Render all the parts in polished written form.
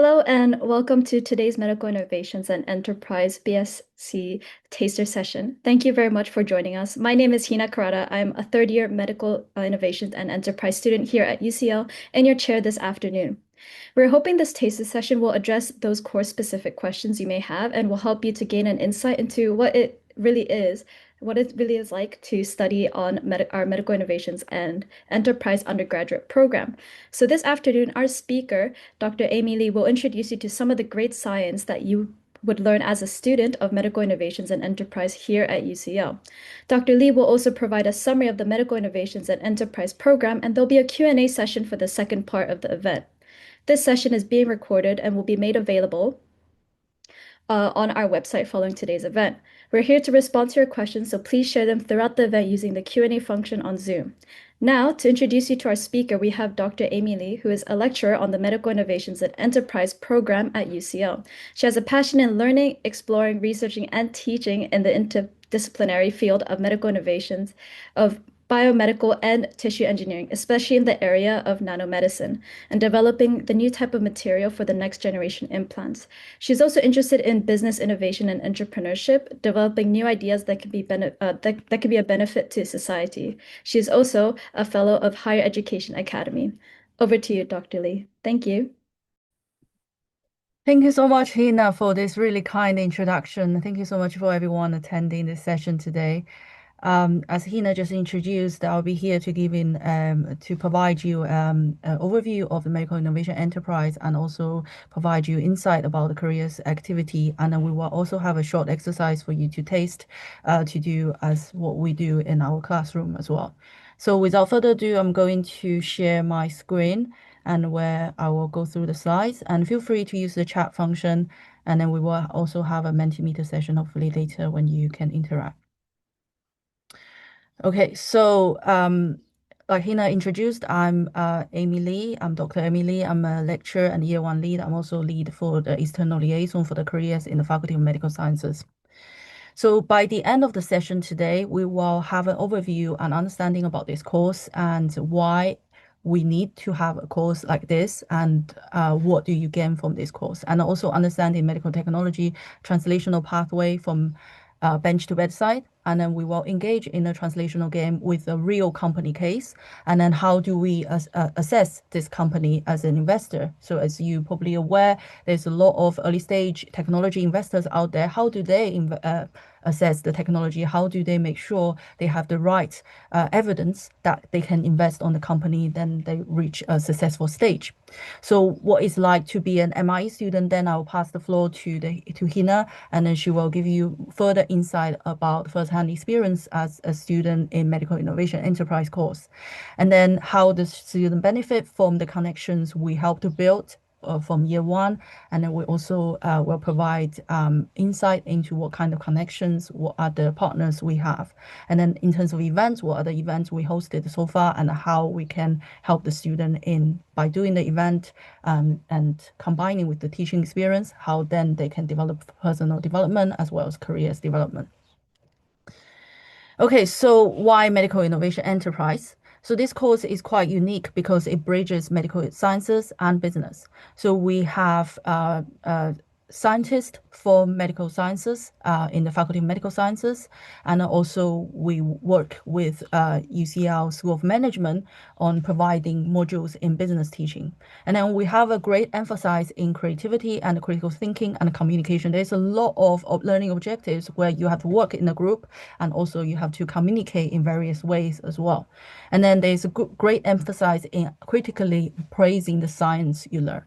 Hello and welcome to today's Medical Innovations and Enterprise BSc Taster Session. Thank you very much for joining us. My name is Hina Karada. I'm a third-year Medical Innovations and Enterprise student here at UCL and your chair this afternoon. We're hoping this taster session will address those course-specific questions you may have and will help you to gain an insight into what it really is like to study on our medical innovations and enterprise undergraduate program. So this afternoon, our speaker, Dr. Amy Lee, will introduce you to some of the great science that you would learn as a student of medical innovations and enterprise here at UCL. Dr. Lee will also provide a summary of the medical innovations and enterprise program, and there'll be a Q&A session for the second part of the event. This session is being recorded and will be made available on our website following today's event. We're here to respond to your questions, so please share them throughout the event using the Q&A function on Zoom. Now, to introduce you to our speaker, we have Dr. Amy Lee, who is a lecturer on the Medical Innovations and Enterprise program at UCL. She has a passion in learning, exploring, researching, and teaching in the interdisciplinary field of medical innovations, of biomedical and tissue engineering, especially in the area of nanomedicine, and developing the new type of material for the next generation implants. She's also interested in business innovation and entrepreneurship, developing new ideas that can be a benefit to society. She is also a fellow of Higher Education Academy. Over to you, Dr. Lee. Thank you. Thank you so much, Hina, for this really kind introduction. Thank you so much for everyone attending this session today. As Hina just introduced, I'll be here to provide you an overview of the medical innovation enterprise and also provide you insight about the careers activity. And then we will also have a short exercise for you to taste to do as what we do in our classroom as well. So without further ado, I'm going to share my screen and where I will go through the slides, and feel free to use the chat function. And then we will also have a Mentimeter session hopefully later when you can interact. Okay, so like Hina introduced, I'm Amy Lee. I'm Dr. Amy Lee. I'm a lecturer and year one lead. I'm also lead for the external liaison for the careers in the Faculty of Medical Sciences. So by the end of the session today, we will have an overview and understanding about this course and why we need to have a course like this and what do you gain from this course, and also understanding medical technology translational pathway from bench to bedside. And then we will engage in a translational game with a real company case. And then how do we assess this company as an investor? So as you probably aware, there's a lot of early stage technology investors out there. How do they assess the technology? How do they make sure they have the right evidence that they can invest on the company, then they reach a successful stage? So what it's like to be an MI student, then I'll pass the floor to Hina, and then she will give you further insight about first-hand experience as a student in medical innovation enterprise course, and then how the student benefit from the connections we help to build from year one. And then we also will provide insight into what kind of connections, what are the partners we have. And then in terms of events, what are the events we hosted so far and how we can help the student in by doing the event and combining with the teaching experience, how then they can develop personal development as well as careers development. Okay, so why medical innovation enterprise? So this course is quite unique because it bridges medical sciences and business. So we have scientists for medical sciences in the Faculty of Medical Sciences, and also we work with UCL School of Management on providing modules in business teaching. And then we have a great emphasis in creativity and critical thinking and communication. There's a lot of learning objectives where you have to work in a group and also you have to communicate in various ways as well. And then there's a great emphasis in critically praising the science you learn.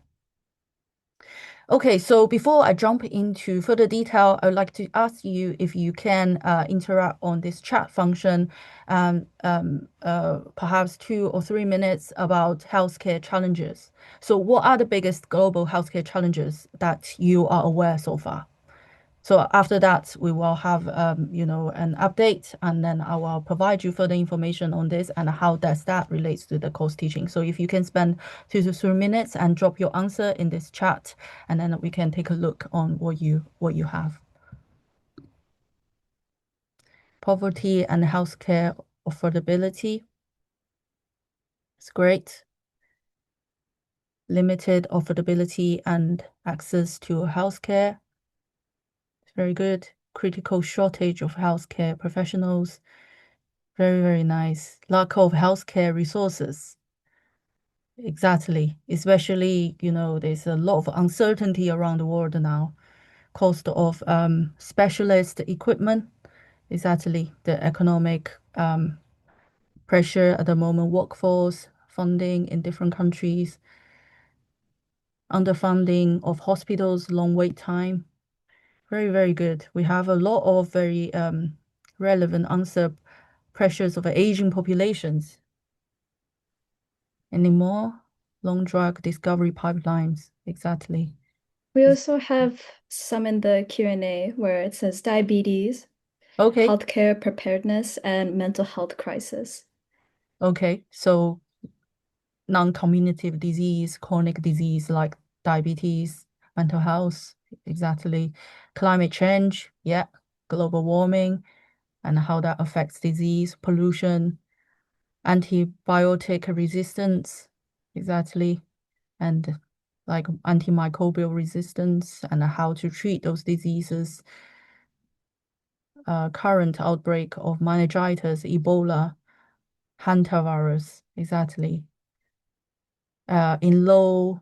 Okay, so before I jump into further detail, I would like to ask you if you can interact on this chat function, perhaps 2 or 3 minutes about healthcare challenges. So what are the biggest global healthcare challenges that you are aware so far? So after that, we will have, an update, and then I will provide you further information on this and how does that relates to the course teaching. So if you can spend 2 to 3 minutes and drop your answer in this chat, and then we can take a look on what you have. Poverty and healthcare affordability. It's great. limited affordability and access to healthcare. It's very good. Critical shortage of healthcare professionals. Very, very nice. Lack of healthcare resources. Exactly. Especially, there's a lot of uncertainty around the world now. Cost of specialist equipment. Exactly. The economic pressure at the moment, workforce, funding in different countries, underfunding of hospitals, long wait time. Very, very good. We have a lot of very relevant answer pressures of aging populations. Any more? Long drug discovery pipelines. Exactly. We Is- also have some in the Q&A where it says diabetes, Okay. healthcare preparedness, and mental health crisis. Okay. So non-communicative disease, chronic disease like diabetes, mental health. Exactly. Climate change. Yeah. Global warming and how that affects disease, pollution, antibiotic resistance. Exactly. And like antimicrobial resistance and how to treat those diseases. Current outbreak of meningitis, Ebola, hantavirus, exactly. In low,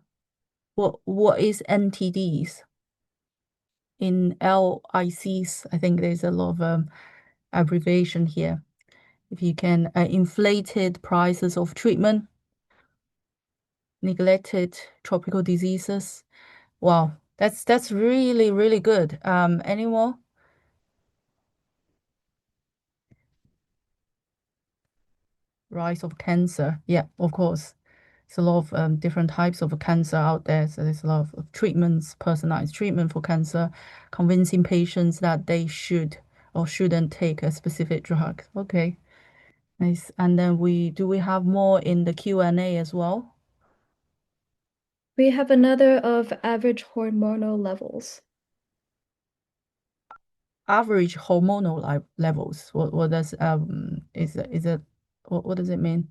what is NTDs? In LICs, I think there's a lot of abbreviation here. If you can, inflated prices of treatment, neglected tropical diseases. Wow, that's really, really good. Any more? Rise of cancer. Yeah, of course. There's a lot of different types of cancer out there. So there's a lot of treatments, personalized treatment for cancer, convincing patients that they should or shouldn't take a specific drug. Okay, nice. And then we have more in the Q&A as well? We have another of average hormonal levels. Average hormonal levels. What does is it what does it mean?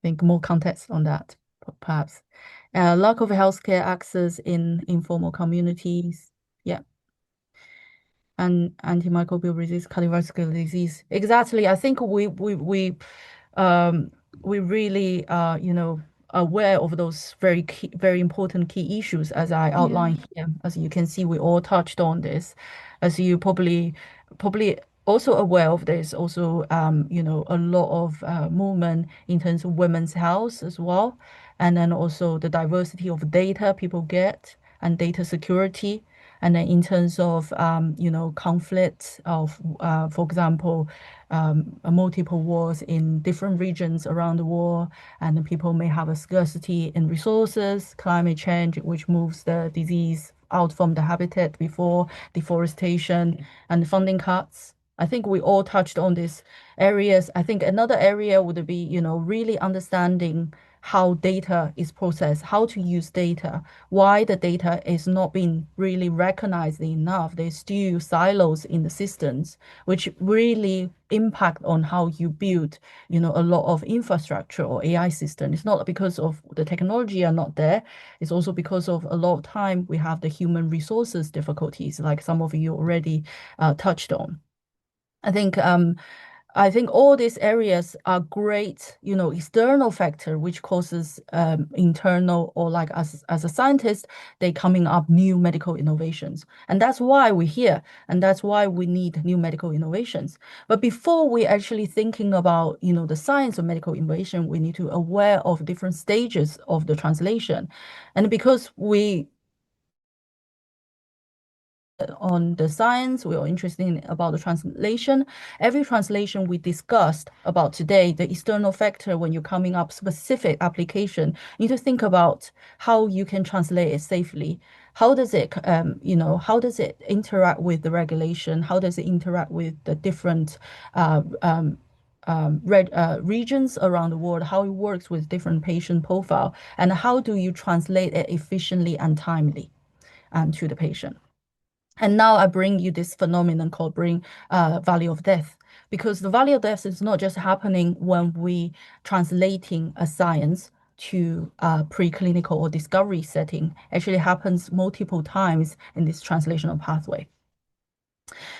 Think more context on that, perhaps. Lack of healthcare access in informal communities. Yeah, and antimicrobial resist cardiovascular disease. Exactly. I think um we really are, aware of those very key, very important key issues as I Yeah. outlined here. As you can see, we all touched on this. As you probably also aware of this, also a lot of movement in terms of women's health as well, and then also the diversity of data people get and data security. And then in terms of conflicts of, for example, multiple wars in different regions around the world, and then people may have a scarcity in resources, climate change, which moves the disease out from the habitat before deforestation and funding cuts. I think we all touched on these areas. I think another area would be, really understanding how data is processed, how to use data, why the data is not being really recognized enough. There's still silos in the systems, which really impact on how you build, a lot of infrastructure or AI system. It's not because of the technology are not there. It's also because of a lot of time we have the human resources difficulties, like some of you already touched on. I think I think all these areas are great, external factor which causes internal or like as a scientist, they coming up new medical innovations. And that's why we're here. And that's why we need new medical innovations. But before we actually thinking about, the science of medical innovation, we need to aware of different stages of the translation. And because we on the science, we are interested in about the translation. Every translation we discussed about today, the external factor when you're coming up specific application, you need to think about how you can translate it safely. How does it, how does it interact with the regulation? How does it interact with the different regions around the world, how it works with different patient profile, and how do you translate it efficiently and timely to the patient? And now I bring you this phenomenon called bring value of death, because the value of death is not just happening when we translating a science to preclinical or discovery setting actually happens multiple times in this translational pathway.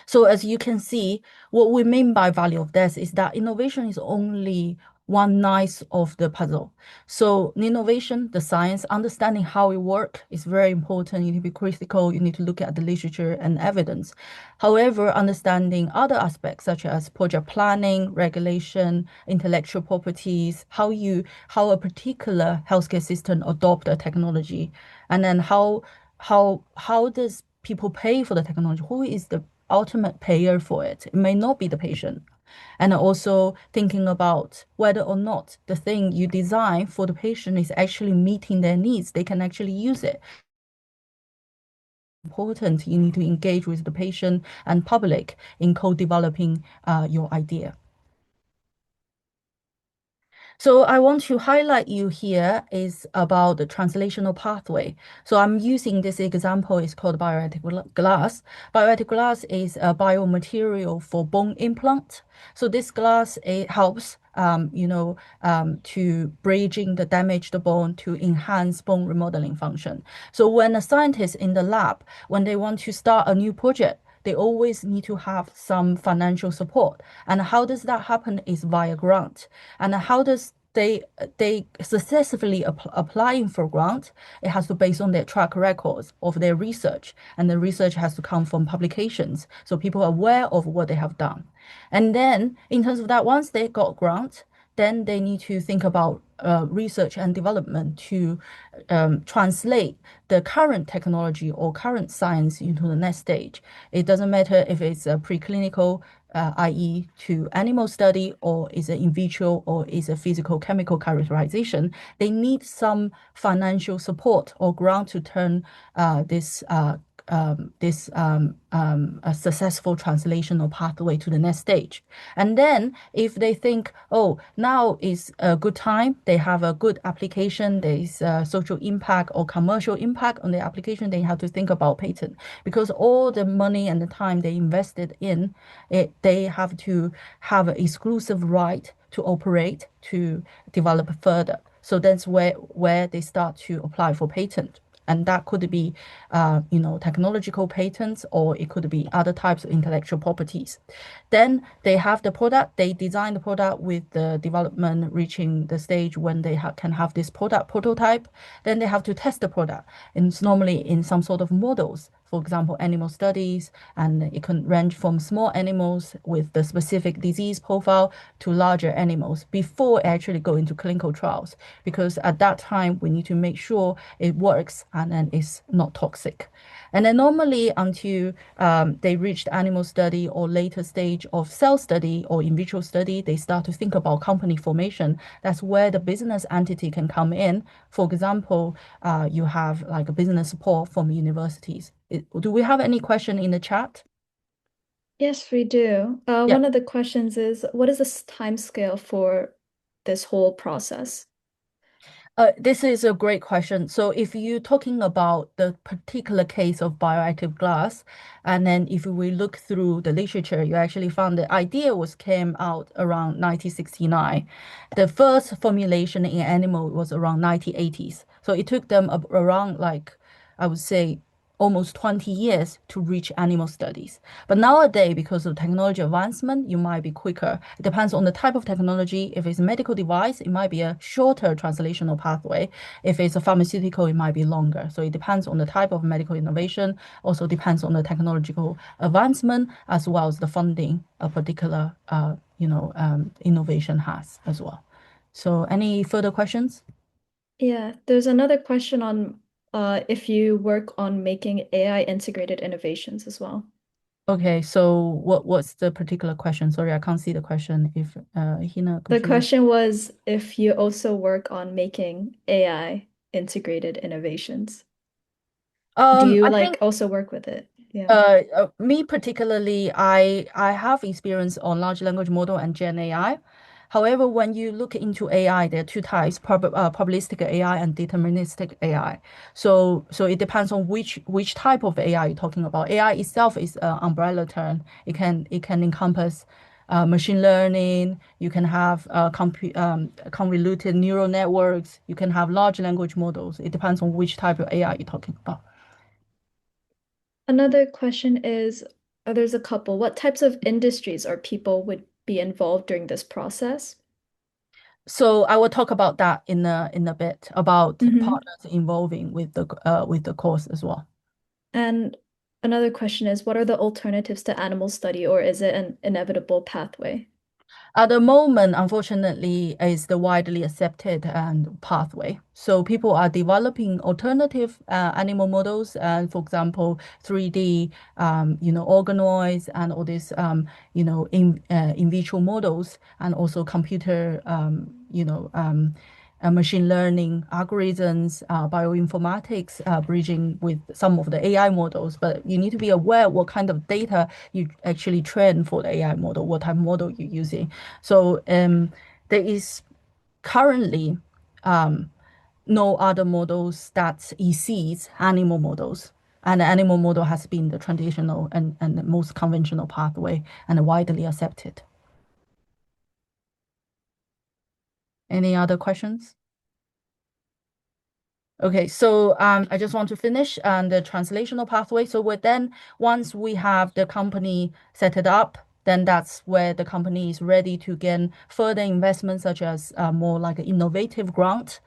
So as you can see, what we mean by value of death is that innovation is only one slice of the puzzle. So innovation, the science, understanding how it works is very important. You need to be critical. You need to look at the literature and evidence. However, understanding other aspects such as project planning, regulation, intellectual properties, how a particular healthcare system adopt a technology, and then how does people pay for the technology? Who is the ultimate payer for it? It may not be the patient. And also thinking about whether or not the thing you design for the patient is actually meeting their needs. They can actually use it. Important, you need to engage with the patient and public in co-developing your idea. So I want to highlight you here is about the translational pathway. So I'm using this example, it's called bioetic glass. Bioetic glass is a biomaterial for bone implant. So this glass, it helps to bridging the damaged bone to enhance bone remodeling function. So when a scientist in the lab, when they want to start a new project, they always need to have some financial support. And how does that happen is via grant. And how does they successfully applying for grant? It has to based on their track records of their research, and the research has to come from publications, so people are aware of what they have done. And then in terms of that, once they got grant, then they need to think about research and development to translate the current technology or current science into the next stage. It doesn't matter if it's a preclinical, i.e. to animal study, or is it in vitro, or is a physical chemical characterization. They need some financial support or grant to turn a successful translational pathway to the next stage. And then if they think, oh, now is a good time, they have a good application, there is a social impact or commercial impact on the application, they have to think about patent, because all the money and the time they invested in it, they have to have an exclusive right to operate, to develop further. So that's where they start to apply for patent. And that could be, technological patents, or it could be other types of intellectual properties. Then they have the product, they design the product with the development reaching the stage when they can have this product prototype. Then they have to test the product. And it's normally in some sort of models, for example, animal studies, and it can range from small animals with the specific disease profile to larger animals before actually go into clinical trials. Because at that time, we need to make sure it works and then it's not toxic. And then normally until they reach the animal study or later stage of cell study or in vitro study, they start to think about company formation. That's where the business entity can come in. For example, you have like a business support from universities. Do we have any question in the chat? Yes, we do. Yeah. One of the questions is, what is the time scale for this whole process? This is a great question. So if you're talking about the particular case of bioactive glass, and then if we look through the literature, you actually found the idea was came out around 1969. The first formulation in animal was around 1980s. So it took them around like, I would say, almost 20 years to reach animal studies. But nowadays, because of technology advancement, you might be quicker. It depends on the type of technology. If it's a medical device, it might be a shorter translational pathway. If it's a pharmaceutical, it might be longer. So it depends on the type of medical innovation, also depends on the technological advancement, as well as the funding a particular innovation has as well. So any further questions? Yeah, there's another question on if you work on making AI integrated innovations as well. Okay, so what's the particular question? Sorry, I can't see the question. If Hina, The could you? question was if you also work on making AI integrated innovations. Do you I like think also work with it? Yeah. me particularly, I have experience on large language model and Gen AI. However, when you look into AI, there are two types: probabilistic AI and deterministic AI. So it depends on which type of AI you're talking about. AI itself is an umbrella term. It can encompass machine learning, you can have convoluted neural networks, you can have large language models. It depends on which type of AI you're talking about. Another question is, there's a couple. What types of industries or people would be involved during this process? So I will talk about that in a bit about Hmm. partners involving with the course as well. And another question is, what are the alternatives to animal study, or is it an inevitable pathway? At the moment, unfortunately, is the widely accepted pathway. So people are developing alternative animal models, and for example, 3D, organoids, and all these, in vitro models, and also computer, machine learning algorithms, bioinformatics, bridging with some of the AI models. But you need to be aware what kind of data you actually train for the AI model, what type of model you're using. So there is currently um, no other models that exceeds animal models. And the animal model has been the traditional and the most conventional pathway and widely accepted. Any other questions? Okay, so I just want to finish the translational pathway. So once we have the company set it up, then that's where the company is ready to gain further investment, such as more like an innovative grant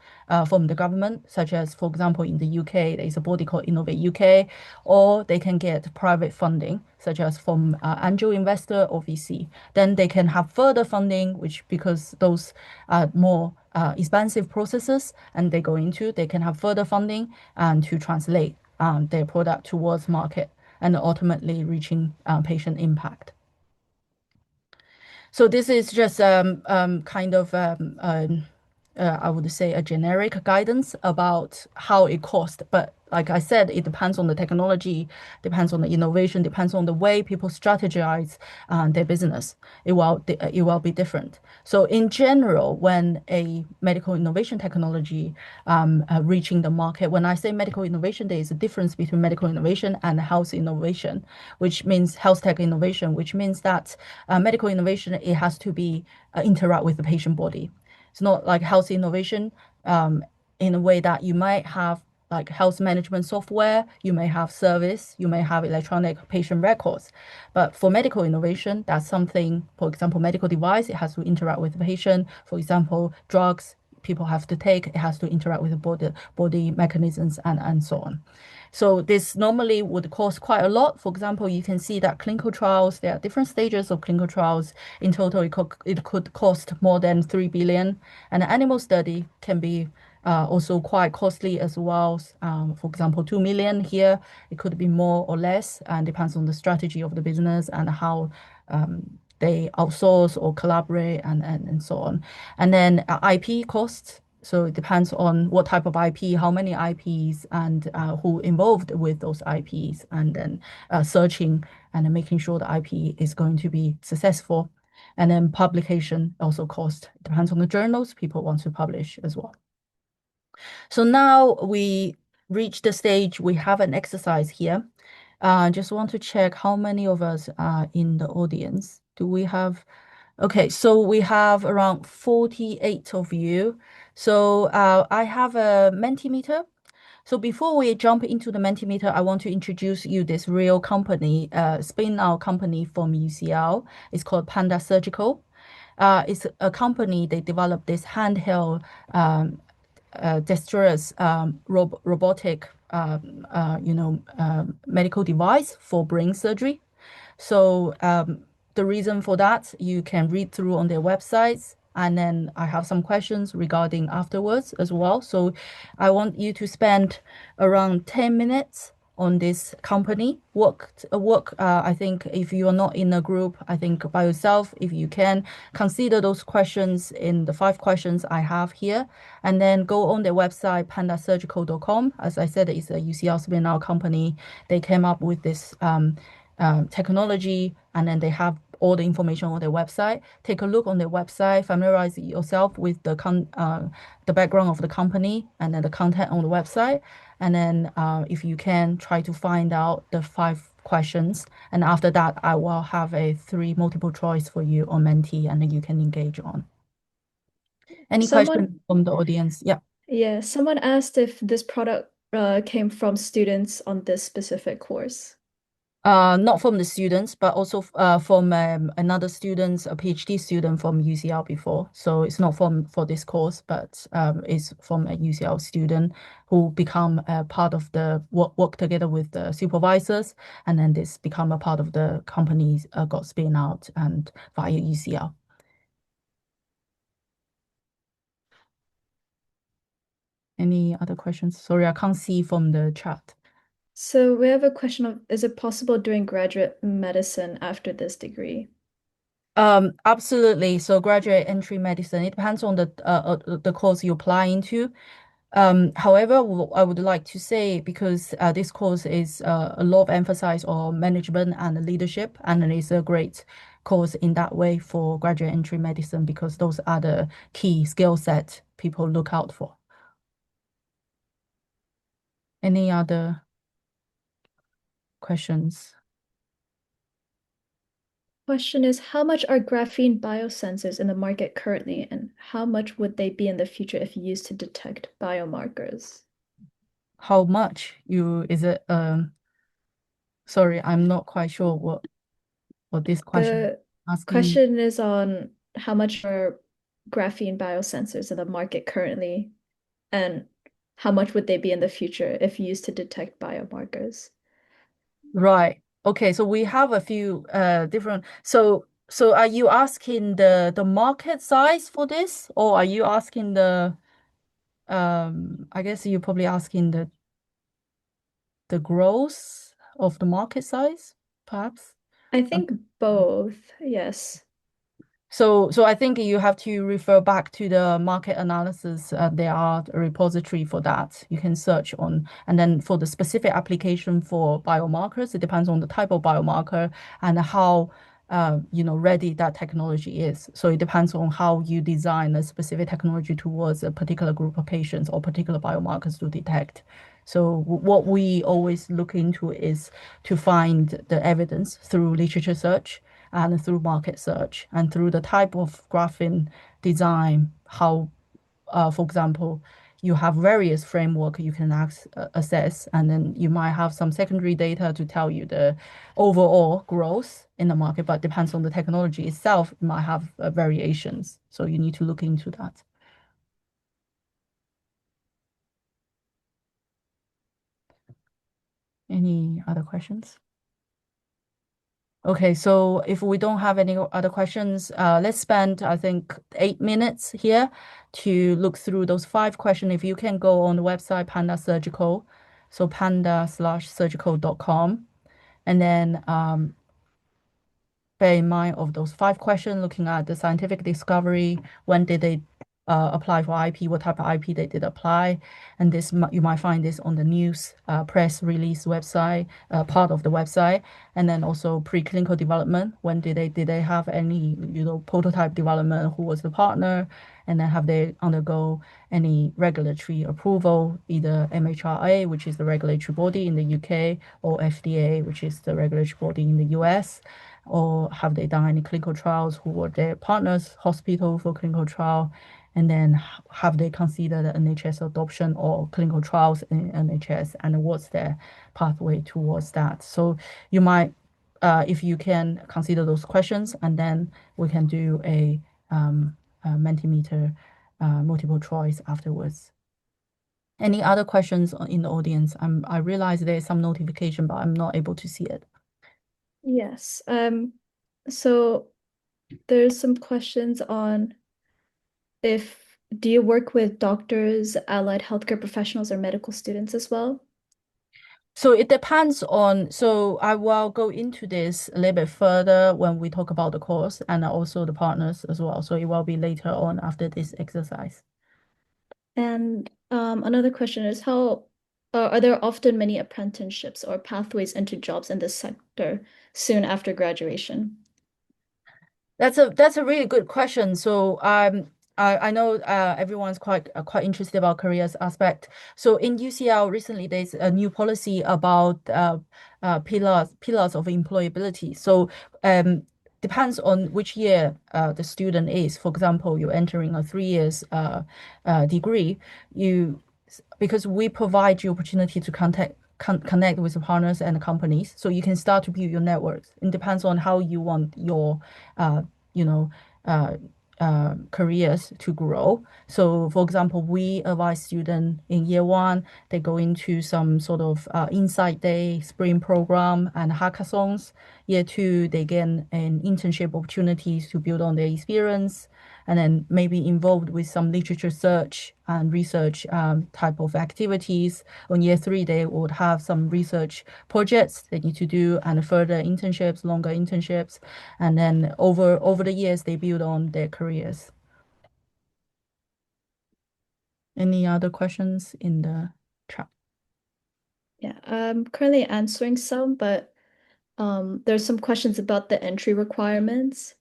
from the government, such as, for example, in the UK, there's a body called Innovate UK, or they can get private funding, such as from angel investor or VC. Then they can have further funding, which because those are more expensive processes and they go into, they can have further funding and to translate their product towards market and ultimately reaching patient impact. So this is just kind of I would say a generic guidance about how it costs. But like I said, it depends on the technology, depends on the innovation, depends on the way people strategize their business. It will be different. So in general, when a medical innovation technology reaching the market, when I say medical innovation, there is a difference between medical innovation and health innovation, which means health tech innovation, which means that medical innovation, it has to be interact with the patient body. It's not like health innovation in a way that you might have like health management software, you may have service, you may have electronic patient records. But for medical innovation, that's something, for example, medical device, it has to interact with the patient. For example, drugs people have to take, it has to interact with the body mechanisms and so on. So this normally would cost quite a lot. For example, you can see that clinical trials, there are different stages of clinical trials. In total, it could cost more than 3 billion. And an animal study can be also quite costly as well. For example, 2 million here, it could be more or less, and depends on the strategy of the business and how they outsource or collaborate and so on. And then IP costs. So it depends on what type of IP, how many IPs, and who involved with those IPs, and then searching and then making sure the IP is going to be successful. And then publication also cost. It depends on the journals people want to publish as well. So now we reach the stage, we have an exercise here. Just want to check how many of us are in the audience. Do we have? Okay, so we have around 48 of you. So I have a Mentimeter. So before we jump into the Mentimeter, I want to introduce you this real company, spin-out company from UCL. It's called Panda Surgical. It's a company, they developed this handheld dexterous robotic medical device for brain surgery. So the reason for that, you can read through on their websites. And then I have some questions regarding afterwards as well. So I want you to spend around 10 minutes on this company. I think if you are not in a group, I think by yourself, if you can consider those questions in the 5 questions I have here, and then go on their website, pandasurgical.com. As I said, it's a UCL spin-out company. They came up with this technology, and then they have all the information on their website. Take a look on their website, familiarize yourself with the background of the company and then the content on the website. And then if you can, try to find out the five questions. And after that, I will have a three multiple choice for you on Menti, and then you can engage on. Any questions Someone, from the audience? Yeah. yeah, someone asked if this product came from students on this specific course. Not from the students, but also from another student, a PhD student from UCL before. So it's not from for this course, but it's from a UCL student who become part of the work together with the supervisors, and then this become a part of the companies got spin out and via UCL. Any other questions? Sorry, I can't see from the chat. So we have a question of, is it possible doing graduate medicine after this degree? Absolutely. So graduate entry medicine, it depends on the course you apply into. However, I would like to say because this course is a lot of emphasis on management and leadership, and it is a great course in that way for graduate entry medicine because those are the key skill set people look out for. Any other questions? Question is, how much are graphene biosensors in the market currently, and how much would they be in the future if used to detect biomarkers? How much you is it? Sorry, I'm not quite sure what this question The asking. question is on how much are graphene biosensors in the market currently, and how much would they be in the future if used to detect biomarkers? Right. Okay, so we have a few different so are you asking the market size for this or are you asking the I guess you're probably asking the growth of the market size, perhaps? I Um, think both, yes. So I think you have to refer back to the market analysis. There are a repository for that. You can search on, and then for the specific application for biomarkers, it depends on the type of biomarker and how ready that technology is. So it depends on how you design a specific technology towards a particular group of patients or particular biomarkers to detect. So what we always look into is to find the evidence through literature search and through market search and through the type of graphene design, how, for example, you have various framework you can assess, and then you might have some secondary data to tell you the overall growth in the market, but depends on the technology itself, it might have variations. So you need to look into that. Any other questions? Okay, so if we don't have any other questions, let's spend, I think, 8 minutes here to look through those 5 questions. If you can go on the website Panda Surgical, so panda/surgical.com, and then bear in mind of those 5 questions, looking at the scientific discovery, when did they apply for IP, what type of IP they did apply, and this you might find this on the news press release website, part of the website, and then also preclinical development. When did they have any prototype development? Who was the partner? And then have they undergo any regulatory approval, either MHRA, which is the regulatory body in the UK, or FDA, which is the regulatory body in the US? Or have they done any clinical trials? Who were their partners, hospital for clinical trial? And then have they considered NHS adoption or clinical trials in NHS? And what's their pathway towards that? So you might, if you can consider those questions, and then we can do a Mentimeter multiple choice afterwards. Any other questions in the audience? I realize there's some notification, but I'm not able to see it. Yes. So there's some questions on if do you work with doctors, allied healthcare professionals, or medical students as well? So it depends on, so I will go into this a little bit further when we talk about the course and also the partners as well. So it will be later on after this exercise. And another question is how are there often many apprenticeships or pathways into jobs in this sector soon after graduation? That's a really good question. So I know everyone's quite interested about careers aspect. So in UCL recently, there's a new policy about pillars of employability. So depends on which year the student is. For example, you're entering a 3 years degree, you because we provide you opportunity to connect with the partners and the companies, so you can start to build your networks. It depends on how you want your you know uh, careers to grow. So, for example, we advise students in year one, they go into some sort of insight day, spring program, and hackathons. Year two, they gain an internship opportunities to build on their experience, and then maybe involved with some literature search and research type of activities. On year three, they would have some research projects they need to do and further internships, longer internships, and then over the years they build on their careers. Any other questions in the chat? Yeah, I'm currently answering some, but there's some questions about the entry requirements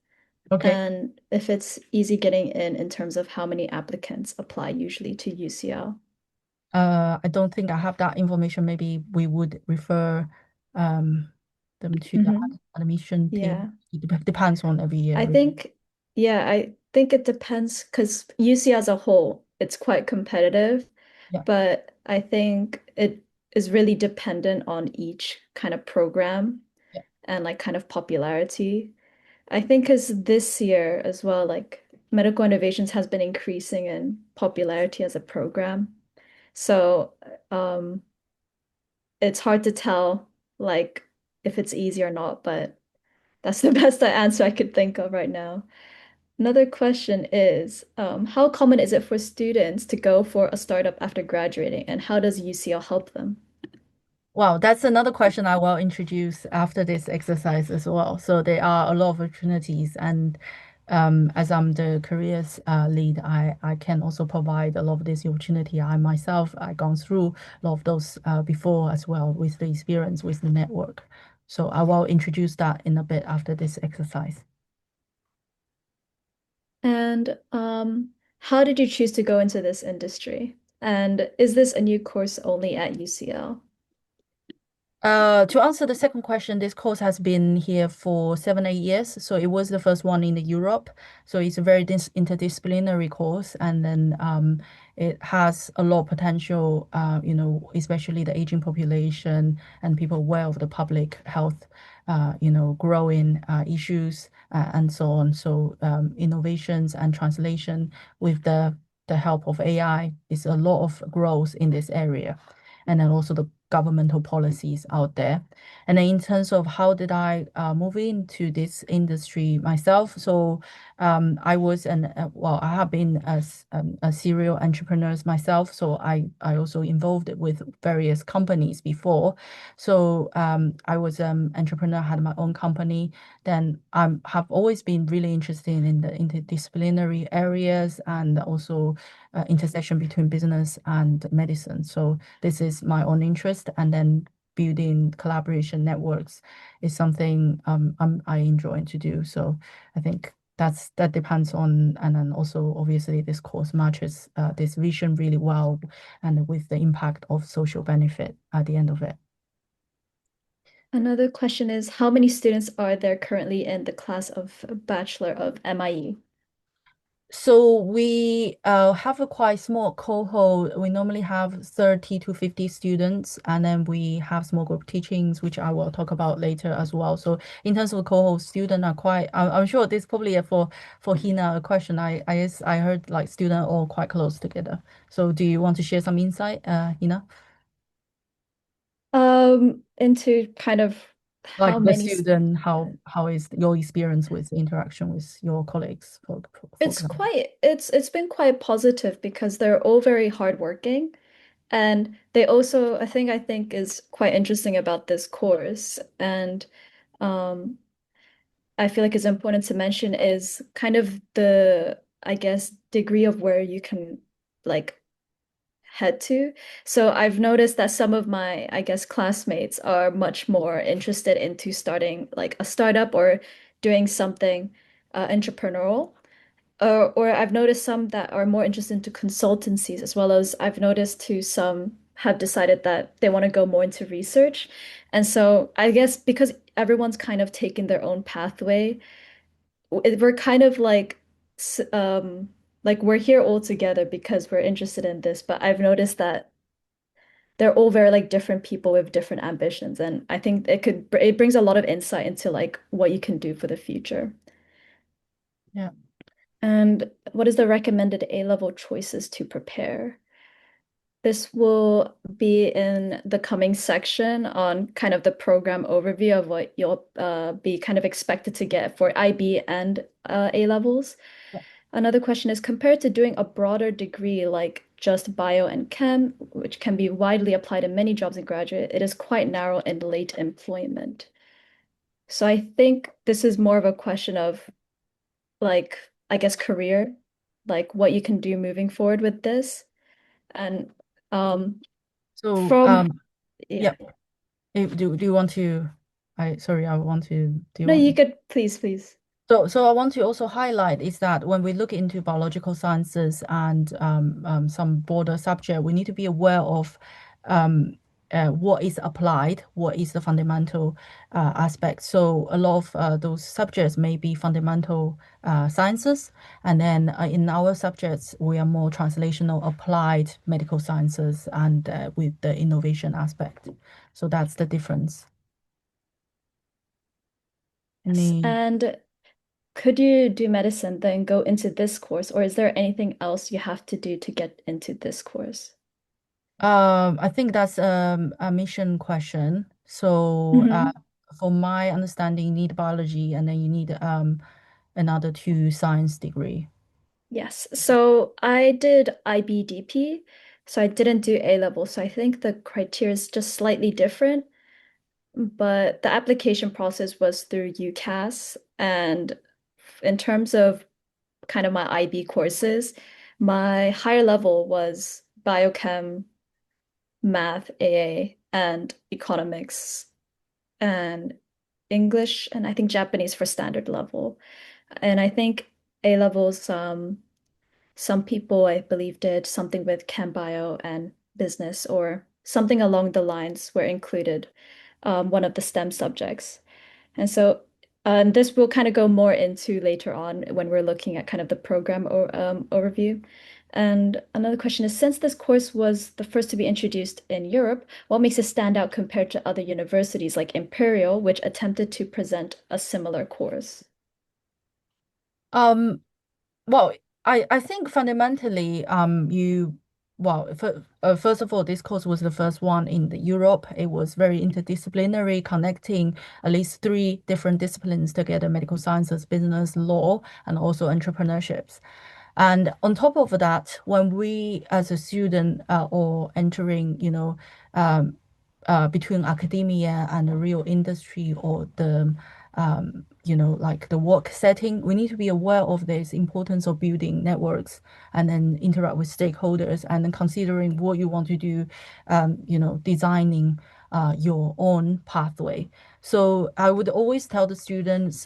Okay. and if it's easy getting in terms of how many applicants apply usually to UCL. I don't think I have that information. Maybe we would refer um, them to the Hmm. admission team. Yeah. Depends on every year, I really. think, yeah, I think it depends because UC as a whole, it's quite competitive, Yeah, but I think it is really dependent on each kind of program yeah, and like kind of popularity. I think because this year as well, like medical innovations has been increasing in popularity as a program. So um, it's hard to tell like if it's easy or not, but that's the best answer I could think of right now. Another question is, how common is it for students to go for a startup after graduating, and how does UCL help them? Wow, that's another question I will introduce after this exercise as well. So there are a lot of opportunities, and as I'm the careers lead, I can also provide a lot of this opportunity. I myself I gone through a lot of those before as well with the experience with the network. So I will introduce that in a bit after this exercise. And how did you choose to go into this industry? And is this a new course only at UCL? To answer the second question, this course has been here for 7, 8 years. So it was the first one in the Europe. So it's a very interdisciplinary course, and then it has a lot of potential. Especially the aging population and people aware of the public health, growing issues and so on. So innovations and translation with the help of AI is a lot of growth in this area, and then also the governmental policies out there. And then in terms of how did I move into this industry myself? So I have been a serial entrepreneur myself. So I also involved with various companies before. So I was entrepreneur, had my own company. Then I have always been really interested in the interdisciplinary areas and also intersection between business and medicine. So this is my own interest, and then building collaboration networks is something I enjoy to do. So I think that depends on, and then also obviously this course matches this vision really well, and with the impact of social benefit at the end of it. Another question is, how many students are there currently in the class of Bachelor of MIE? So we have a quite small cohort. We normally have 30 to 50 students, and then we have small group teachings, which I will talk about later as well. So in terms of cohort, students are quite, I'm sure this is probably for Hina a question. I heard like students all quite close together. So do you want to share some insight, Hina? Into kind of Like how the many student, how is your experience with interaction with your colleagues, for example? it's been quite positive because they're all very hardworking. And they also, I think is quite interesting about this course, and um, I feel like it's important to mention is kind of the, I guess, degree of where you can like head to. So I've noticed that some of my, I guess, classmates are much more interested into starting like a startup or doing something entrepreneurial or I've noticed some that are more interested into consultancies, as well as I've noticed too some have decided that they want to go more into research. And so I guess because everyone's kind of taken their own pathway, we're kind of like we're here all together because we're interested in this, but I've noticed that they're all very like different people with different ambitions, and I think it brings a lot of insight into like what you can do for the future. Yeah. And what is the recommended A-level choices to prepare? This will be in the coming section on kind of the program overview of what you'll be kind of expected to get for IB and A levels. Another question is compared to doing a broader degree like just bio and chem, which can be widely applied in many jobs in graduate, it is quite narrow in late employment. So I think this is more of a question of like, I guess, career, like what you can do moving forward with this. And um, So, from, yeah. yeah. Do you want to? Sorry, I want to. Do you No, you want? could please. So I want to also highlight is that when we look into biological sciences and some broader subject, we need to be aware of um, what is applied, what is the fundamental aspect. So a lot of those subjects may be fundamental sciences, and then in our subjects, we are more translational applied medical sciences and with the innovation aspect. So that's the difference. Yes. Any And could you do medicine, then go into this course, or is there anything else you have to do to get into this course? I think that's a mission question. So, Hmm. for my understanding, you need biology and then you need another two science degree. Yes. So I did IBDP, so I didn't do A level. So I think the criteria is just slightly different, but the application process was through UCAS. And in terms of kind of my IB courses, my higher level was biochem, math, AA, and economics, and English, and I think Japanese for standard level. And I think A levels, some people I believe did something with chem bio and business or something along the lines were included, one of the STEM subjects. And so this will kind of go more into later on when we're looking at kind of the program or overview. And another question is, since this course was the first to be introduced in Europe, what makes it stand out compared to other universities like Imperial, which attempted to present a similar course? Um, Well, I think fundamentally, first of all, this course was the first one in the Europe. It was very interdisciplinary, connecting at least three different disciplines together: medical sciences, business, law, and also entrepreneurships. And on top of that, when we as a student or entering, um, between academia and the real industry or the like the work setting, we need to be aware of this importance of building networks and then interact with stakeholders and then considering what you want to do, designing your own pathway. So I would always tell the students,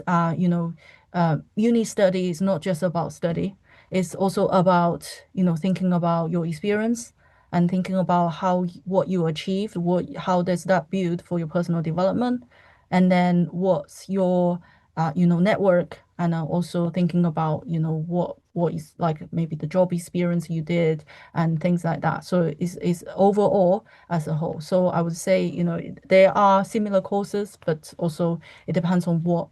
uni study is not just about study. It's also about, thinking about your experience and thinking about what you achieved, how does that build for your personal development, and then what's your network, and also thinking about what is like maybe the job experience you did and things like that. So it's overall as a whole. So I would say there are similar courses, but also it depends on what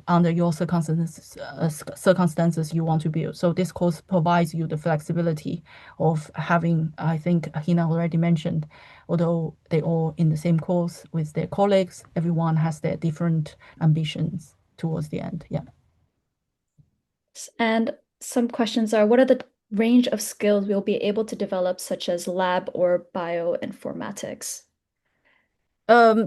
under your circumstances you want to build. So this course provides you the flexibility of having, I think Hina already mentioned, although they all in the same course with their colleagues, everyone has their different ambitions towards the end. Yeah. And some questions are, what are the range of skills we'll be able to develop, such as lab or bioinformatics?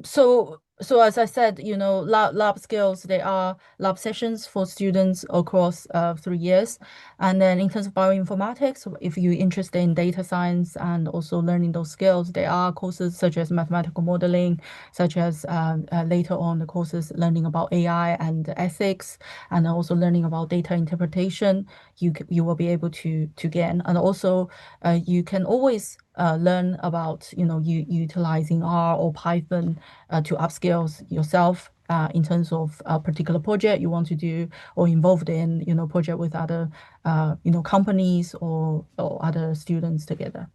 So So as I said, lab skills, they are lab sessions for students across 3 years. And then in terms of bioinformatics, if you're interested in data science and also learning those skills, there are courses such as mathematical modeling, such as later on the courses learning about AI and ethics, and also learning about data interpretation. You will be able to gain. And also you can always learn about, utilizing R or Python to upskill yourself in terms of a particular project you want to do or involved in, project with other, companies or other students together.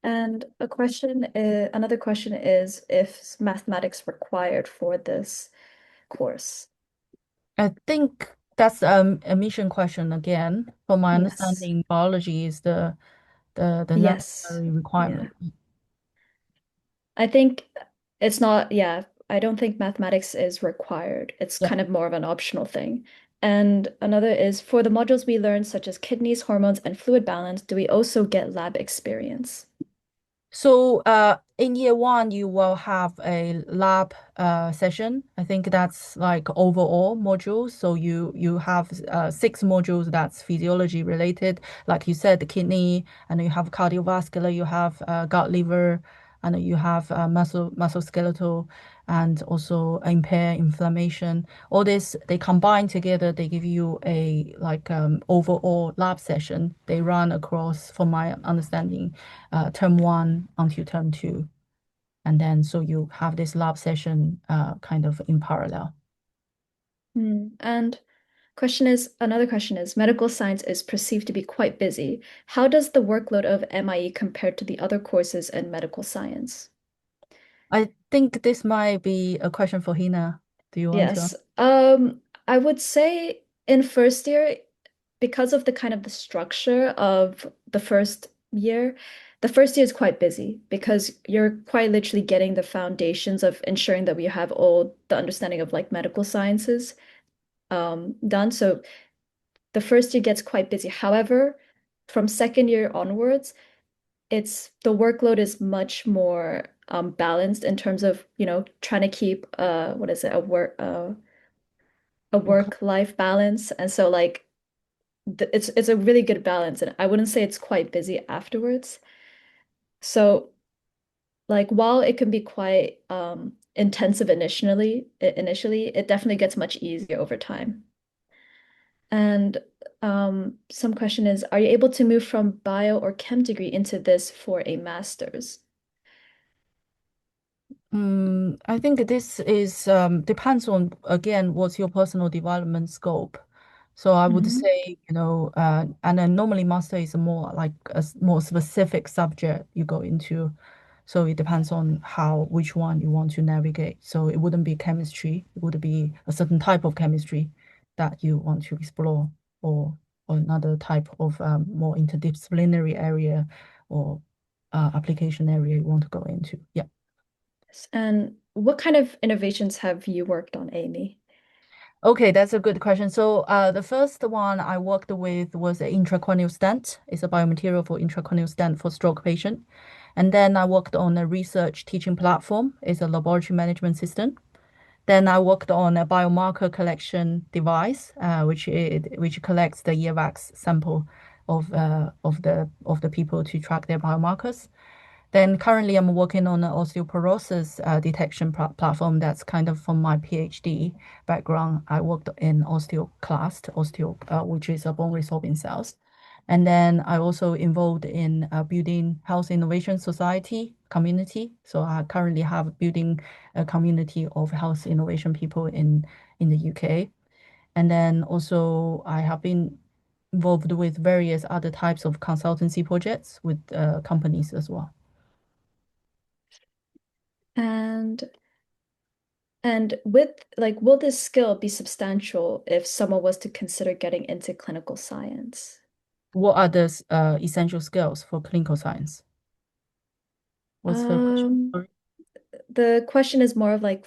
And another question is if mathematics required for this course. I think that's a mission question again. From my Yes. understanding, biology is the Yes. necessary Yeah. requirement. I think it's not, yeah, I don't think mathematics is required. It's Yeah. kind of more of an optional thing. And another is for the modules we learn, such as kidneys, hormones, and fluid balance, do we also get lab experience? So, in year one, you will have a lab session. I think that's like overall modules. So you have 6 modules that's physiology related, like you said, the kidney, and you have cardiovascular, you have gut, liver, and you have musculoskeletal, and also impair inflammation. All this they combine together. They give you a like overall lab session. They run across, from my understanding term one until term two. And then so you have this lab session kind of in parallel. And another question is, medical science is perceived to be quite busy. How does the workload of MIE compare to the other courses in medical science? I think this might be a question for Hina. Do you want to? Yes. I would say in first year, because of the kind of the structure of the first year is quite busy because you're quite literally getting the foundations of ensuring that we have all the understanding of like medical sciences done. So the first year gets quite busy. However, from second year onwards, it's the workload is much more balanced in terms of, trying to keep what is it, a Okay. work-life balance. And so like it's a really good balance. And I wouldn't say it's quite busy afterwards. So like while it can be quite intensive initially, it definitely gets much easier over time. And some question is, are you able to move from bio or chem degree into this for a master's? I think this is depends on again what's your personal development scope. So I would Hmm. say, and then normally master is more like more specific subject you go into. So it depends on which one you want to navigate. So it wouldn't be chemistry, it would be a certain type of chemistry that you want to explore, or another type of more interdisciplinary area or application area you want to go into. Yeah. And what kind of innovations have you worked on, Amy? Okay, that's a good question. So, the first one I worked with was an intracranial stent. It's a biomaterial for intracranial stent for stroke patient. And then I worked on a research teaching platform. It's a laboratory management system. Then I worked on a biomarker collection device, which collects the earwax sample of the people to track their biomarkers. Then currently I'm working on an osteoporosis detection platform that's kind of from my PhD background. I worked in osteoclast, which is a bone resorbing cells. And then I also involved in building health innovation society community. So I currently have building a community of health innovation people in the UK. And then also I have been involved with various other types of consultancy projects with companies as well. And and with like, will this skill be substantial if someone was to consider getting into clinical science? What are the essential skills for clinical science? What's the question? Um, Sorry. the question is more of like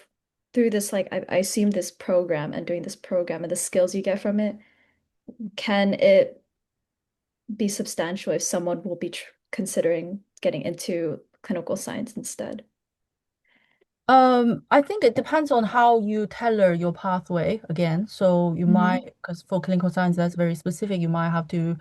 through this, like I assume this program and doing this program and the skills you get from it, can it be substantial if someone will be tr considering getting into clinical science instead? I think it depends on how you tailor your pathway again. So you might, Hmm. because for clinical science, that's very specific, you might have to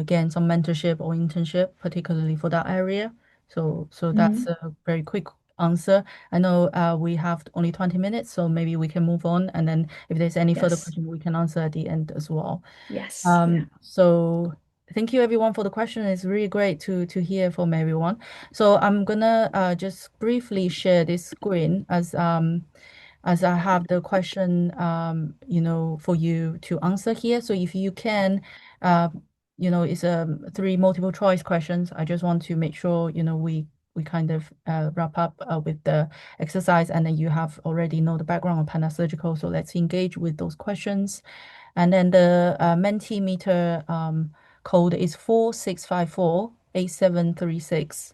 gain some mentorship or internship, particularly for that area. So that's Hmm. a very quick answer. I know we have only 20 minutes, so maybe we can move on. And then if there's any further Yes. question, we can answer at the end as well. Yes. Yeah. So thank you everyone for the question. It's really great to hear from everyone. So I'm gonna just briefly share this screen as I have the question for you to answer here. So if you can uh, it's three multiple choice questions. I just want to make sure we kind of wrap up with the exercise, and then you have already know the background of Panasurgical. So let's engage with those questions. And then the Mentimeter code is 46548736.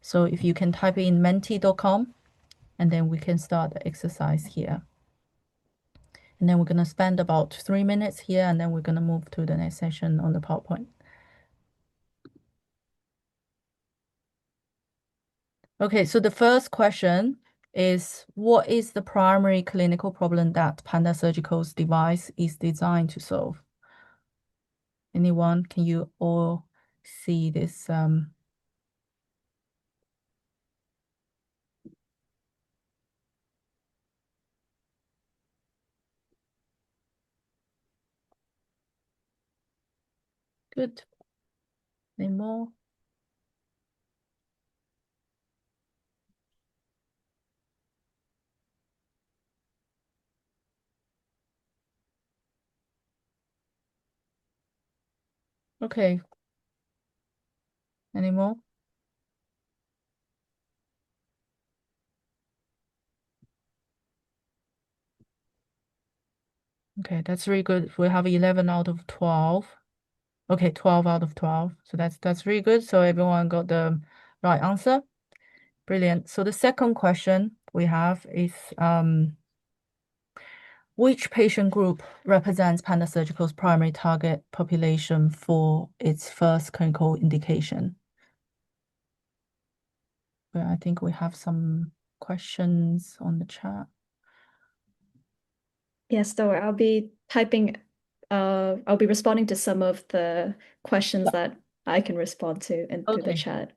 So if you can type in menti.com, and then we can start the exercise here. And then we're going to spend about 3 minutes here, and then we're going to move to the next session on the PowerPoint. Okay, so the first question is, what is the primary clinical problem that Panda Surgical's device is designed to solve? Anyone? Can you all see this? Good. Any more? Okay. Any more? Okay, that's really good. We have 11 out of 12. Okay, 12 out of 12. So that's really good. So everyone got the right answer. Brilliant. So the second question we have is which patient group represents Panda Surgical's primary target population for its first clinical indication? Well, I think we have some questions on the chat. Yes, so I'll be responding to some of the questions Yeah. that I can respond to and through the Okay, chat.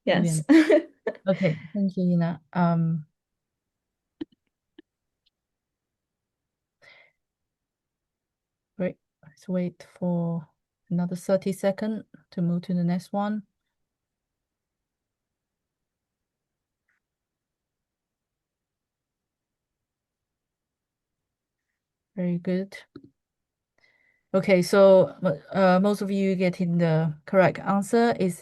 Yes. brilliant. Okay, thank you, Ina. Great. Let's wait for another 30 seconds to move to the next one. Very good. Okay, so most of you getting the correct answer is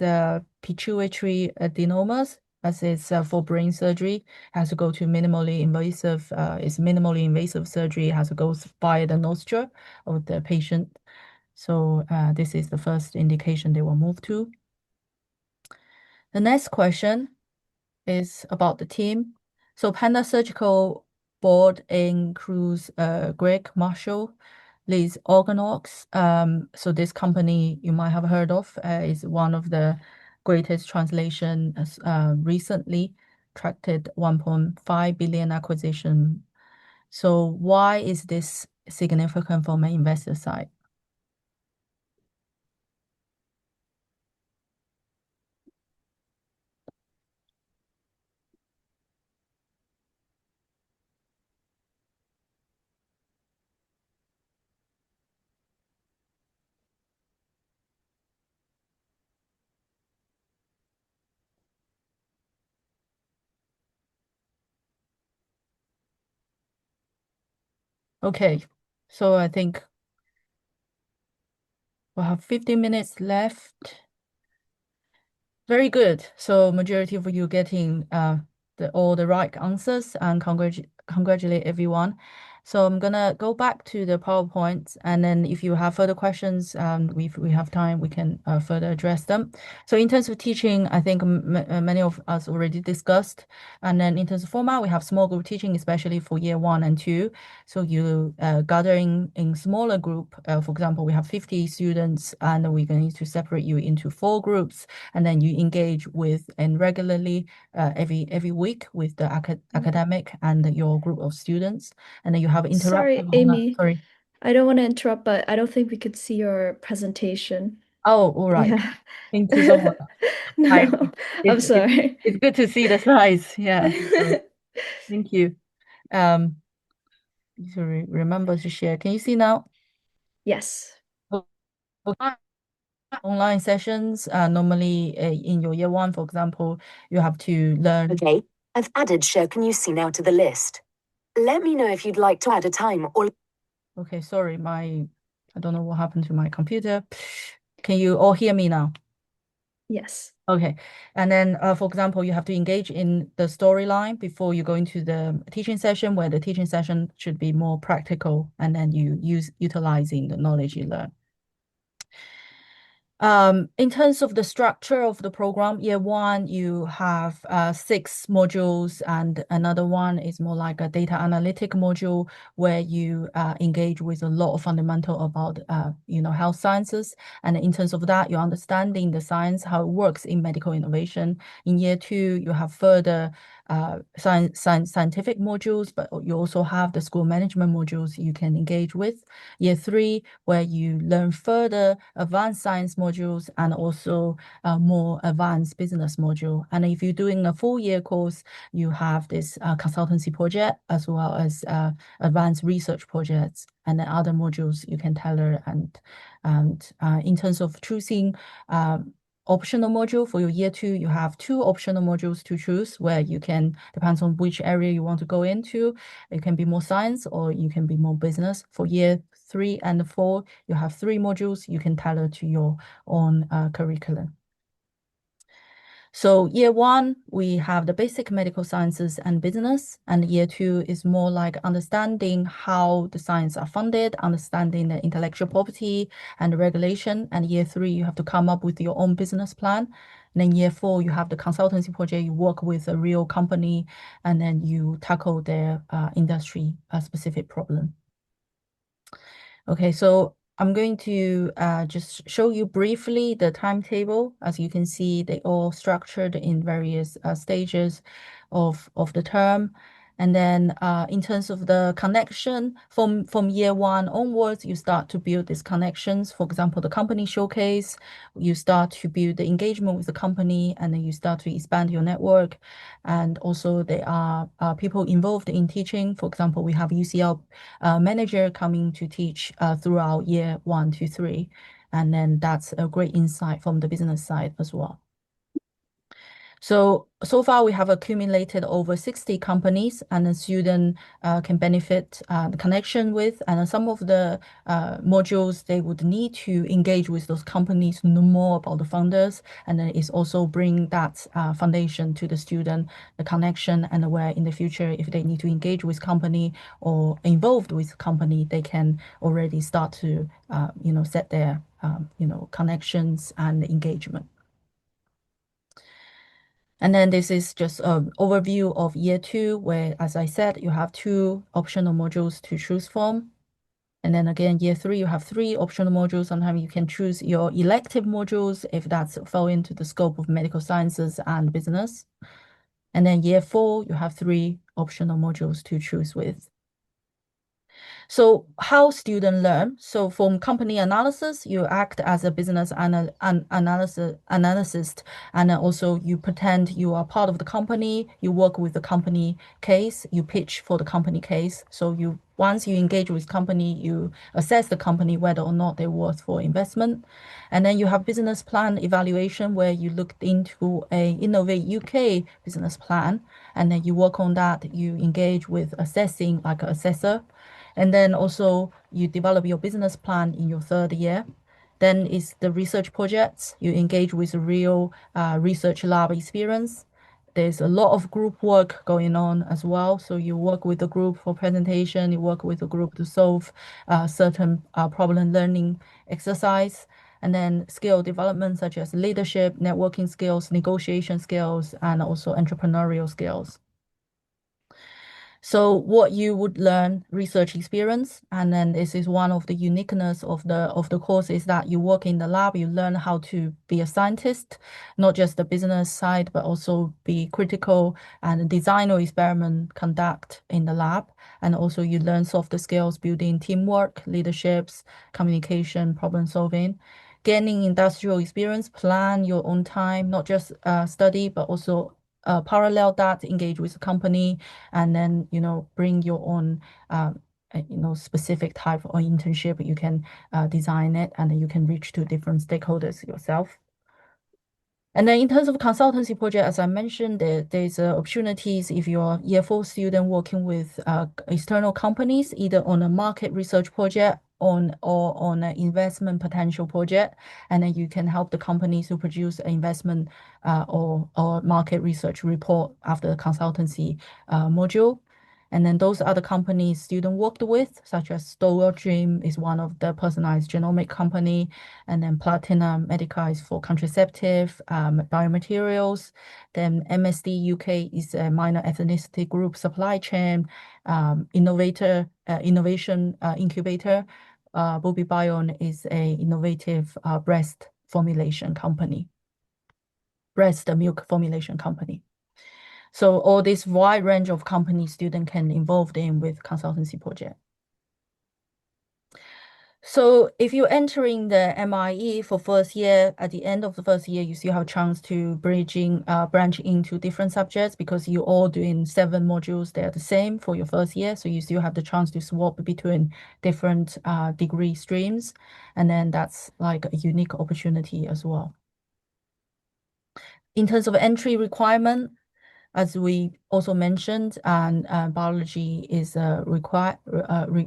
pituitary adenomas, as it's for brain surgery, has to go to minimally invasive, it's minimally invasive surgery, has to go via the nostril of the patient. So this is the first indication they will move to. The next question is about the team. So Panda Surgical board includes Greg Marshall, Liz Organox. So this company you might have heard of is one of the greatest translation recently attracted 1.5 billion acquisition. So why is this significant from an investor side? Okay, so I think we'll have 15 minutes left. Very good. So majority of you getting all the right answers, and congratulate everyone. So I'm gonna go back to the PowerPoint, and then if you have further questions, we have time, we can further address them. So in terms of teaching, I think many of us already discussed. And then in terms of format, we have small group teaching, especially for year one and two. So you gather in smaller group. For example, we have 50 students, and we're going to separate you into four groups, and then you engage with and regularly every week with the academic and your group of students, and then you have Sorry, interactive online. Amy. Sorry. I don't want to interrupt, but I don't think we could see your presentation. Oh, all right. Yeah. Thank you so much. Hi. No, I'm It's it's sorry. it's good to see the slides. Yeah. Sorry. Thank you. Um, sorry, remember to share. Can you see now? Yes. Okay. Online sessions, normally in your year one, for example, you have to learn. Okay, I've added share can you see now to the list. Let me know if you'd like to add a time or Okay, sorry, I don't know what happened to my computer. Can you all hear me now? Yes. Okay. And then, for example, you have to engage in the storyline before you go into the teaching session, where the teaching session should be more practical, and then you utilizing the knowledge you learn. In terms of the structure of the program, year one, you have 6 modules, and another one is more like a data analytic module where you engage with a lot of fundamental about health sciences. And in terms of that, you're understanding the science, how it works in medical innovation. In year two, you have further scientific modules, but you also have the school management modules you can engage with. Year three, where you learn further advanced science modules and also more advanced business module. And if you're doing a full year course, you have this consultancy project as well as advanced research projects and then other modules you can tailor. And in terms of choosing optional module for your year two, you have 2 optional modules to choose where you can, depends on which area you want to go into. It can be more science or you can be more business. For year 3 and 4, you have 3 modules you can tailor to your own curriculum. So year one, we have the basic medical sciences and business, and year two is more like understanding how the science are funded, understanding the intellectual property and the regulation. And year three, you have to come up with your own business plan. And then year four, you have the consultancy project. You work with a real company, and then you tackle their industry specific problem. Okay, so I'm going to just show you briefly the timetable. As you can see, they all structured in various stages of the term. And then in terms of the connection, from year one onwards, you start to build these connections. For example, the company showcase, you start to build the engagement with the company, and then you start to expand your network. And also there are people involved in teaching. For example, we have UCL manager coming to teach throughout year 1 to 3. And then that's a great insight from the business side as well. So far we have accumulated over 60 companies and the student can benefit the connection with, and some of the modules they would need to engage with those companies to know more about the founders, and then it's also bring that foundation to the student, the connection, and where in the future if they need to engage with company or involved with company, they can already start to set their connections and engagement. And then this is just an overview of year two, where, as I said, you have 2 optional modules to choose from. And then again, year three, you have 3 optional modules. Sometimes you can choose your elective modules if that's fall into the scope of medical sciences and business. And then year four, you have 3 optional modules to choose with. So how students learn? So from company analysis, you act as a business analyst, and then also you pretend you are part of the company. You work with the company case. You pitch for the company case. So once you engage with company, you assess the company whether or not they're worth for investment. And then you have business plan evaluation where you look into a Innovate UK business plan, and then you work on that. You engage with assessing like an assessor. And then also you develop your business plan in your 3rd year. Then is the research projects. You engage with real research lab experience. there's a lot of group work going on as well. So you work with the group for presentation, you work with the group to solve certain problem learning exercise, and then skill development such as leadership, networking skills, negotiation skills, and also entrepreneurial skills. So what you would learn research experience, and then this is one of the uniqueness of the course is that you work in the lab, you learn how to be a scientist, not just the business side, but also be critical and design or experiment conduct in the lab. And also you learn softer skills, building teamwork, leaderships, communication, problem solving. Gaining industrial experience, plan your own time, not just study, but also parallel that, engage with the company, and then bring your own specific type of internship. You can design it, and then you can reach to different stakeholders yourself. And then in terms of consultancy project, as I mentioned, there's opportunities if you're year 4 student working with external companies, either on a market research project or on an investment potential project. And then you can help the companies to produce an investment or market research report after the consultancy module. And then those other companies student worked with, such as Stower Dream is one of the personalized genomic company, and then Platinum Medica is for contraceptive, biomaterials. Then MSD UK is a minor ethnicity group supply chain, innovation incubator. Bobby Bion is a innovative breast formulation company, breast milk formulation company. So all this wide range of companies student can involved in with consultancy project. So if you're entering the MIE for first year, at the end of the first year, you still have a chance to branch into different subjects because you're all doing 7 modules. They're the same for your first year. So you still have the chance to swap between different degree streams. And then that's like a unique opportunity as well. In terms of entry requirement, as we also mentioned, and biology is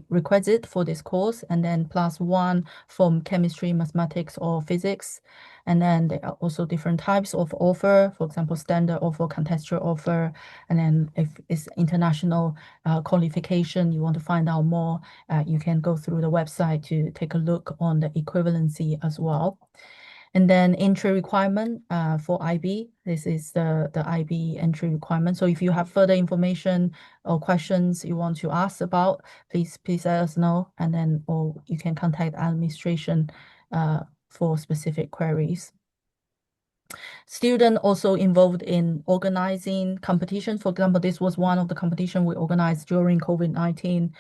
requisite for this course, and then +1 from chemistry, mathematics, or physics. And then there are also different types of offer, for example, standard offer, contextual offer. And then if it's international qualification, you want to find out more, you can go through the website to take a look on the equivalency as well. And then entry requirement for IB, this is the IB entry requirement. So if you have further information or questions you want to ask about, please let us know, and then or you can contact administration for specific queries. Student also involved in organizing competition. For example, this was one of the competition we organized during COVID-19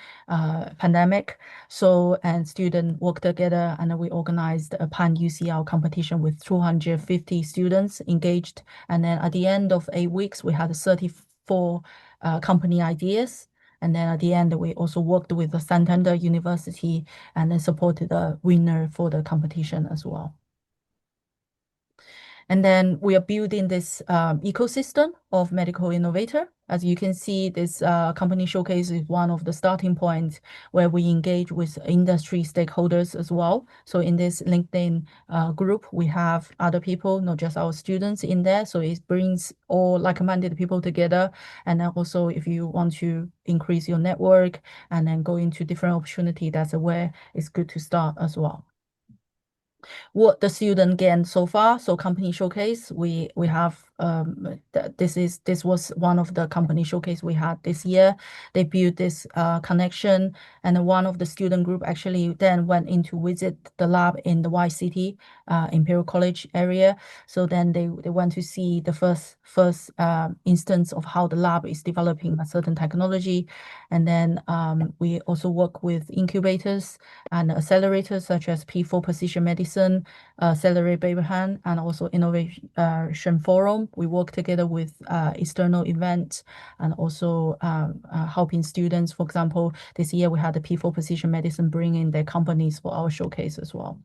pandemic. So, and student worked together, and we organized a pan UCL competition with 250 students engaged. And then at the end of 8 weeks, we had 34 company ideas. And then at the end, we also worked with the Santander University and then supported the winner for the competition as well. And then we are building this ecosystem of medical innovator. As you can see, this company showcase is one of the starting points where we engage with industry stakeholders as well. So in this LinkedIn group, we have other people, not just our students in there. So it brings all like-minded people together. And then also if you want to increase your network and then go into different opportunity, that's where it's good to start as well. What the student gained so far. So company showcase, we have this was one of the company showcase we had this year. They built this connection, and one of the student group actually then went in to visit the lab in the Y City Imperial College area. So then they went to see the first instance of how the lab is developing a certain technology. And then we also work with incubators and accelerators such as P4 Precision Medicine, Accelerate Babyhan, and also Innovation Forum. We work together with external events and also helping students. For example, this year we had the P4 Precision Medicine bring in their companies for our showcase as well.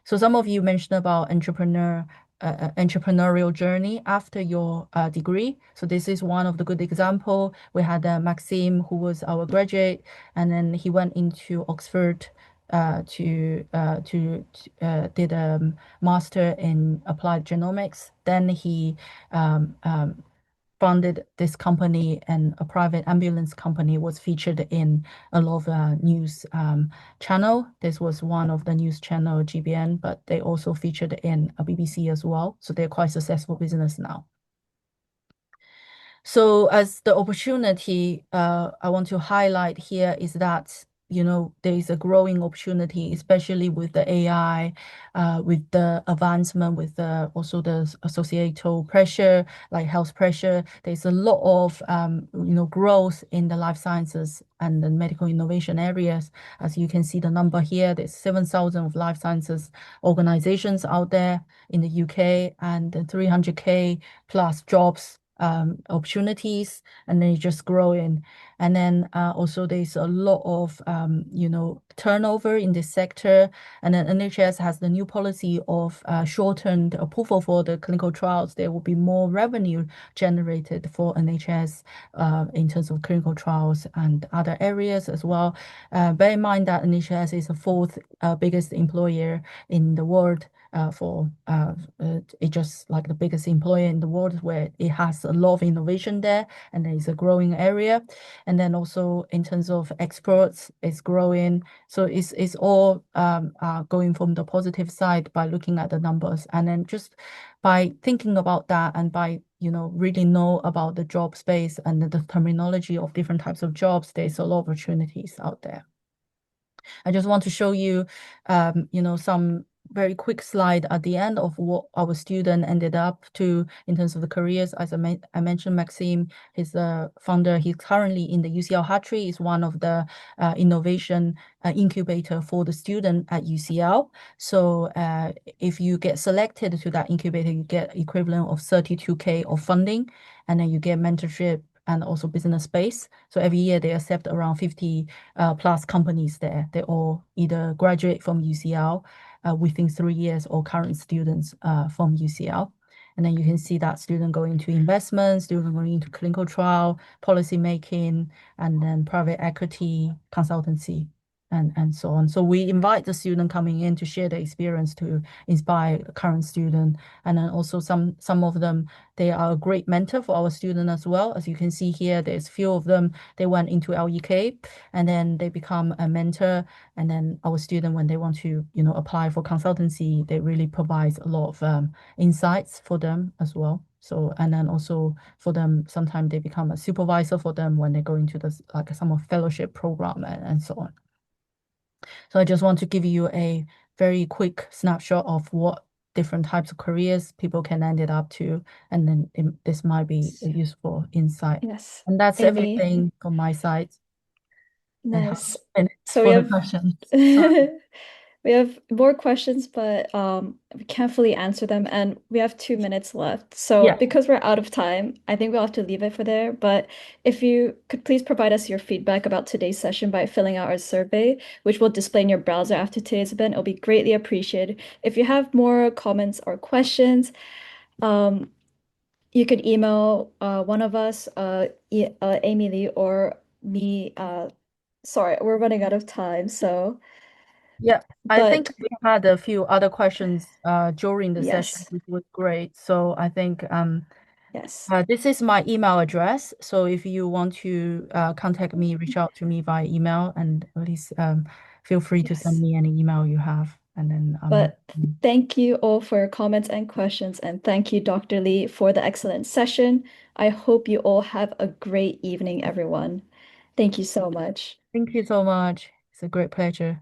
So some of you mentioned about entrepreneurial journey after your degree. So this is one of the good example. We had Maxime, who was our graduate, and then he went into Oxford did a master in applied genomics. Then he founded this company, and a private ambulance company was featured in a lot of news channel. This was one of the news channel, GBN, but they also featured in a BBC as well. So they're quite successful business now. So as the opportunity, I want to highlight here is that, there is a growing opportunity, especially with the AI, with the advancement, with also the associated pressure, like health pressure. There's a lot of, growth in the life sciences and the medical innovation areas. As you can see the number here, there's 7,000 of life sciences organizations out there in the UK, and 300K plus jobs opportunities, and then it's just growing. And then also there's a lot of turnover in this sector. And then NHS has the new policy of shortened approval for the clinical trials. There will be more revenue generated for NHS in terms of clinical trials and other areas as well. Bear in mind that NHS is the fourth biggest employer in the world. It's just like the biggest employer in the world, where it has a lot of innovation there, and there is a growing area. And then also in terms of exports, it's growing. So it's all going from the positive side by looking at the numbers, and then just by thinking about that, and by really know about the job space and the terminology of different types of jobs, there's a lot of opportunities out there. I just want to show you, some very quick slide at the end of what our student ended up to in terms of the careers. As I mentioned, Maxime, he's the founder. He's currently in the UCL Hatchery. Is one of the innovation incubator for the student at UCL. So if you get selected to that incubator, you get equivalent of 32K of funding, and then you get mentorship and also business space. So every year they accept around 50 plus companies there. They all either graduate from UCL within 3 years, or current students from UCL. And then you can see that student going into investments, student going into clinical trial, policy making, and then private equity, consultancy, and so on. So we invite the student coming in to share their experience, to inspire current student. And then also some of them, they are a great mentor for our student as well. As you can see here, there's few of them, they went into LEK, and then they become a mentor. And then our student, when they want to, apply for consultancy, they really provide a lot of insights for them as well. So, and then also for them, sometimes they become a supervisor for them when they go into this, like some fellowship program, and so on. So I just want to give you a very quick snapshot of what different types of careers people can end it up to, and then this might be a useful insight. Yes. And that's Amy. everything from my side. Nice. And So for the questions. we have more questions, but we can't fully answer them, and we have 2 minutes left. So Yeah. because we're out of time, I think we'll have to leave it for there. But if you could please provide us your feedback about today's session by filling out our survey, which will display in your browser after today's event, it'll be greatly appreciated. If you have more comments or questions, you could email one of us, Amy Lee, or me. Sorry, we're running out of time, so. Yeah, I But think we had a few other questions during the session, yes, which was great. So I think yes, this is my email address. So if you want to contact me, reach out to me via email, and please feel free to send yes. me any email you have, and then But thank you all for your comments and questions, and thank you, Dr. Lee, for the excellent session. I hope you all have a great evening, everyone. Thank you so much. Thank you so much. It's a great pleasure.